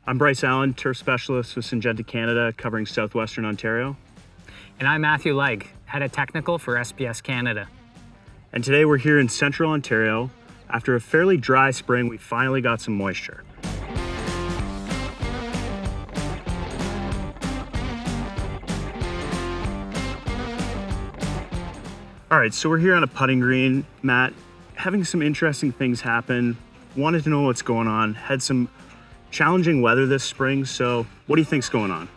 I'm Bryce Allen, turf specialist with Syngenta Canada, covering southwestern Ontario. And I'm Matthew Legg, head of technical for SPS Canada. And today we're here in central Ontario. After a fairly dry spring, we finally got some moisture. All right, so we're here on a putting green, Matt, having some interesting things happen. Wanted to know what's going on. Had some challenging weather this spring, so what do you think's going on?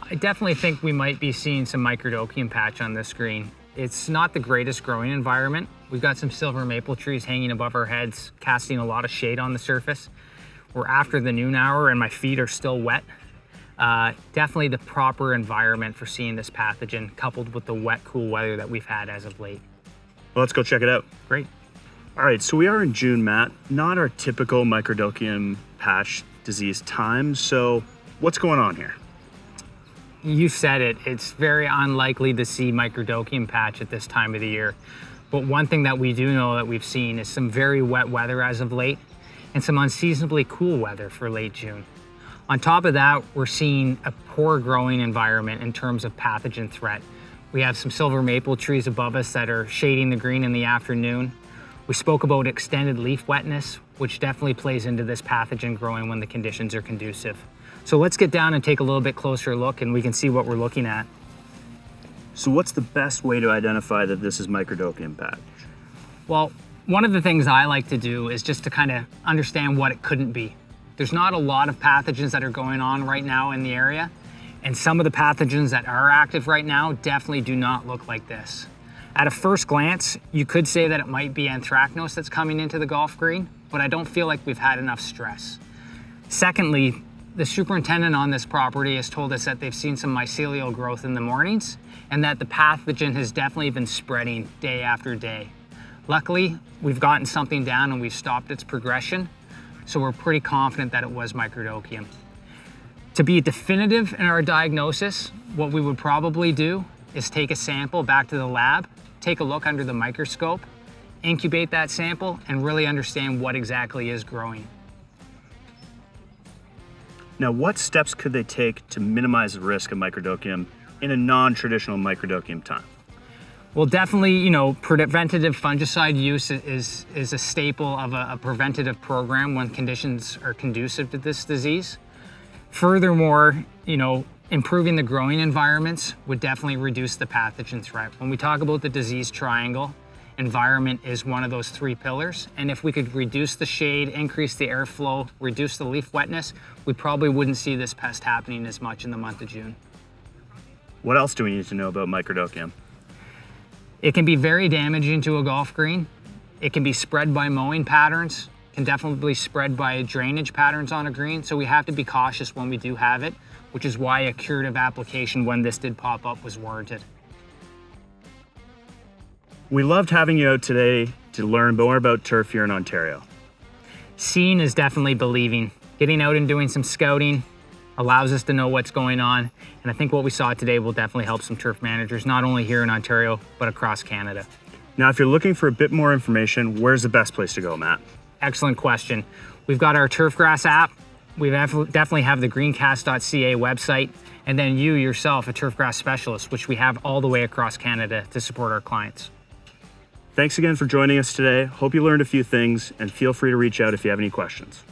I definitely think we might be seeing some microdochium patch on this green. It's not the greatest growing environment. We've got some silver maple trees hanging above our heads, casting a lot of shade on the surface. We're after the noon hour and my feet are still wet. Definitely the proper environment for seeing this pathogen, coupled with the wet, cool weather that we've had as of late. Well, let's go check it out. Great. All right, so we are in June, Matt. Not our typical microdochium patch disease time. So what's going on here? You said it. It's very unlikely to see microdochium patch at this time of the year. But one thing that we do know that we've seen is some very wet weather as of late and some unseasonably cool weather for late June. On top of that, we're seeing a poor growing environment in terms of pathogen threat. We have some silver maple trees above us that are shading the green in the afternoon. We spoke about extended leaf wetness, which definitely plays into this pathogen growing when the conditions are conducive. So let's get down and take a little bit closer look and we can see what we're looking at. So what's the best way to identify that this is microdochium patch? Well, one of the things I like to do is just to kind of understand what it couldn't be. There's not a lot of pathogens that are going on right now in the area, and some of the pathogens that are active right now definitely do not look like this. At a first glance, you could say that it might be anthracnose that's coming into the golf green, but I don't feel like we've had enough stress. Secondly, the superintendent on this property has told us that they've seen some mycelial growth in the mornings and that the pathogen has definitely been spreading day after day. Luckily, we've gotten something down and we've stopped its progression, so we're pretty confident that it was microdochium. To be definitive in our diagnosis, what we would probably do is take a sample back to the lab, take a look under the microscope, incubate that sample, and really understand what exactly is growing. Now, what steps could they take to minimize the risk of microdochium in a non-traditional microdochium time? Well, definitely, preventative fungicide use is a staple of a preventative program when conditions are conducive to this disease. Furthermore, improving the growing environments would definitely reduce the pathogen threat. When we talk about the disease triangle, environment is one of those three pillars. And if we could reduce the shade, increase the airflow, reduce the leaf wetness, we probably wouldn't see this pest happening as much in the month of June. What else do we need to know about microdochium? It can be very damaging to a golf green. It can be spread by mowing patterns, can definitely be spread by drainage patterns on a green. So we have to be cautious when we do have it, which is why a curative application when this did pop up was warranted. We loved having you out today to learn more about turf here in Ontario. Seeing is definitely believing. Getting out and doing some scouting allows us to know what's going on. And I think what we saw today will definitely help some turf managers, not only here in Ontario, but across Canada. Now, if you're looking for a bit more information, where's the best place to go, Matt? Excellent question. We've got our Turfgrass app. We definitely have the greencast.ca website. And then you yourself, a turfgrass specialist, which we have all the way across Canada to support our clients. Thanks again for joining us today. Hope you learned a few things, and feel free to reach out if you have any questions.